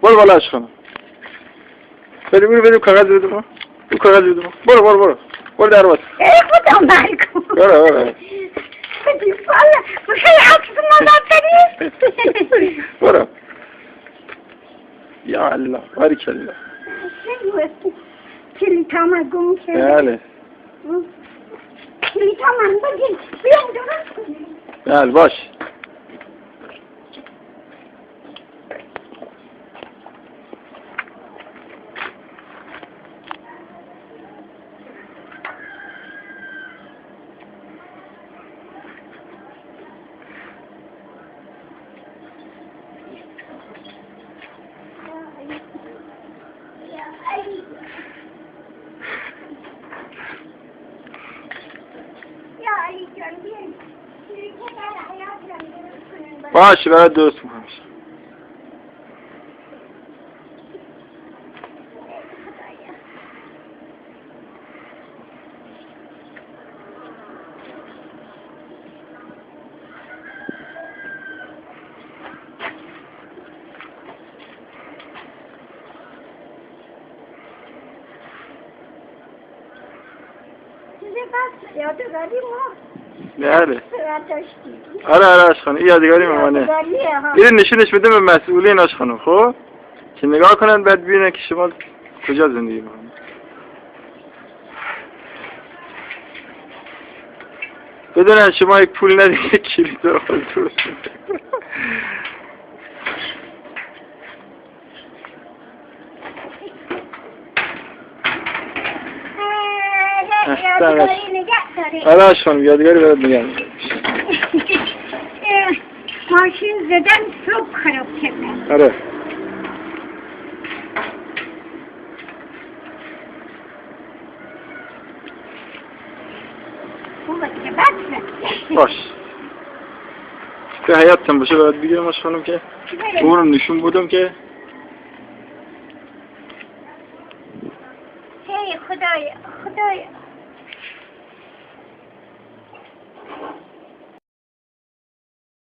برو بالا عشقانم. بریم کاغذ بدیم. برو در باز. خدا مرگم. برو. والا میخوای عکس ما ببری؟ برو. یا الله باریکالله. کلیتا من گم کرد. بله. کلیتا من بگیر. بیام درست کنیم. بله باش. باشه برات درست میکنم. یادگاری ما بله. آره عشقانم این یادگاری مامانه. برید نشونش بده به مسئولین عشقانم خب که نگاه کنن بعد ببینن که شما کجا زندگی میکنید. بدونن شما یک پول ندید کلید رو خود درست آره عشقانم یادگاری برات نگه ماشین زدن صبح خراب کردن. آره باش که حیاتم باشه برات بگیرم عشقانم که اونم نشون بودم که هی خدایا